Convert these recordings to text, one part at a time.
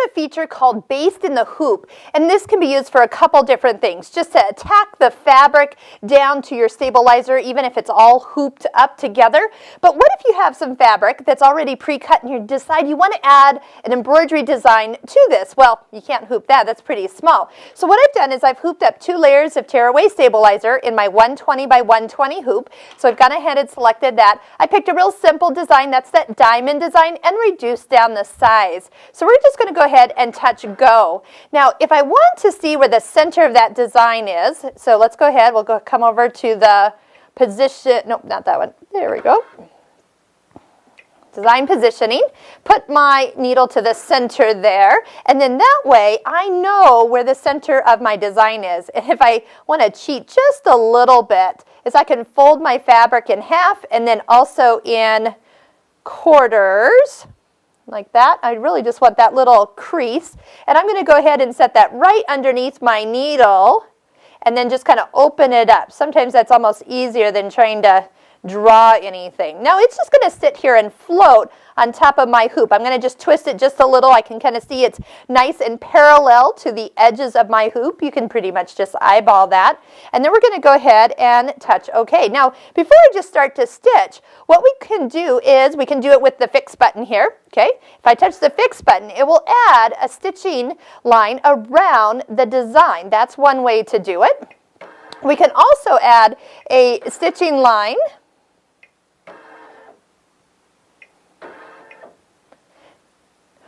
a feature called Baste in the Hoop, and this can be used for a couple different things. Just to tack the fabric down to your stabilizer, even if it's all hooped up together. But what if you have some fabric that's already pre-cut and you decide you want to add an embroidery design to this? Well, you can't hoop that, that's pretty small. So what I've done is I've hooped up 2 layers of tearaway stabilizer in my 120 by 120 hoop. So I've gone ahead and selected that. I picked a real simple design, that's that diamond design, and reduced down the size. So we're just going to go ahead and touch go. Now, if I want to see where the center of that design is, so let's go ahead, come over to the position, nope, not that one. There we go. Design positioning, put my needle to the center there, and then that way I know where the center of my design is. And if I want to cheat just a little bit, is I can fold my fabric in half and then also in quarters, like that. I really just want that little crease, and I'm going to go ahead and set that right underneath my needle and then just kind of open it up. Sometimes that's almost easier than trying to draw anything. Now it's just going to sit here and float on top of my hoop. I'm going to just twist it just a little. I can kind of see it's nice and parallel to the edges of my hoop. You can pretty much just eyeball that. And then we're going to go ahead and touch OK. Now, before I just start to stitch, what we can do is we can do it with the fix button here. Okay, if I touch the fix button, it will add a stitching line around the design. That's one way to do it. We can also add a stitching line .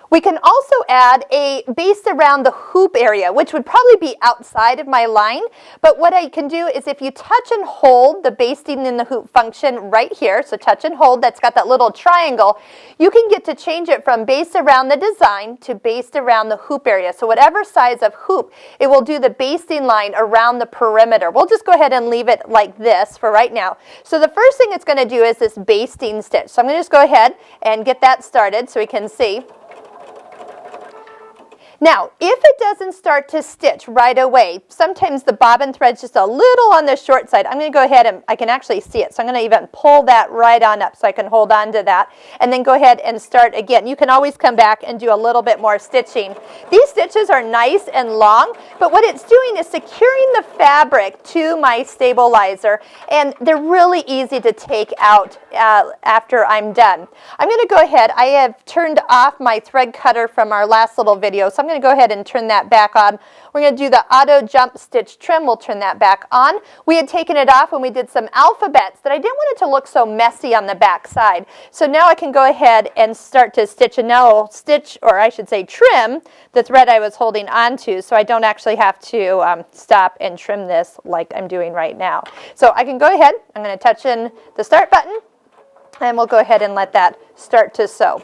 We can also add a baste around the hoop area, which would probably be outside of my line. But what I can do is if you touch and hold the basting in the hoop function right here, so touch and hold, that's got that little triangle, you can get to change it from baste around the design to baste around the hoop area. So whatever size of hoop, it will do the basting line around the perimeter. We'll just go ahead and leave it like this for right now. So the first thing it's going to do is this basting stitch. So I'm going to just go ahead and get that started so we can see. Now, if it doesn't start to stitch right away, sometimes the bobbin thread's just a little on the short side. I'm going to go ahead and I can actually see it. So I'm going to even pull that right on up so I can hold on to that. And then go ahead and start again. You can always come back and do a little bit more stitching. These stitches are nice and long, but what it's doing is securing the fabric to my stabilizer. And they're really easy to take out after I'm done. I'm going to go ahead. I have turned off my thread cutter from our last little video. So I'm going to go ahead and turn that back on. We're going to do the auto jump stitch trim. We'll turn that back on. We had taken it off when we did some alphabets that I didn't want it to look so messy on the back side. So now I can go ahead and start to stitch, and now I'll stitch, or I should say trim, the thread I was holding onto so I don't actually have to stop and trim this like I'm doing right now. So I can go ahead. I'm going to touch in the start button and we'll go ahead and let that start to sew.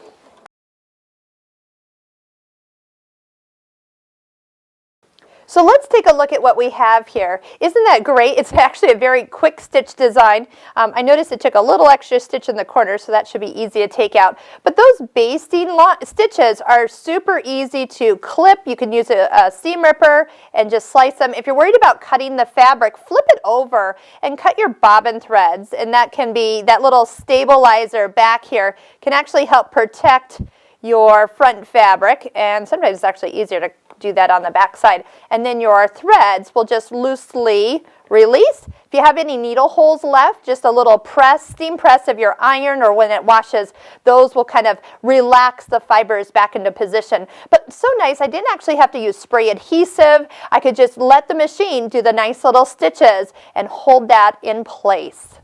So let's take a look at what we have here. Isn't that great? It's actually a very quick stitch design. I noticed it took a little extra stitch in the corner, so that should be easy to take out. But those basting stitches are super easy to clip. You can use a seam ripper and just slice them. If you're worried about cutting the fabric, flip it over and cut your bobbin threads. And that can be, that little stabilizer back here can actually help protect your front fabric. And sometimes it's actually easier to do that on the back side. And then your threads will just loosely release. If you have any needle holes left, just a little press, steam press of your iron, or when it washes, those will kind of relax the fibers back into position. But so nice, I didn't actually have to use spray adhesive. I could just let the machine do the nice little stitches and hold that in place.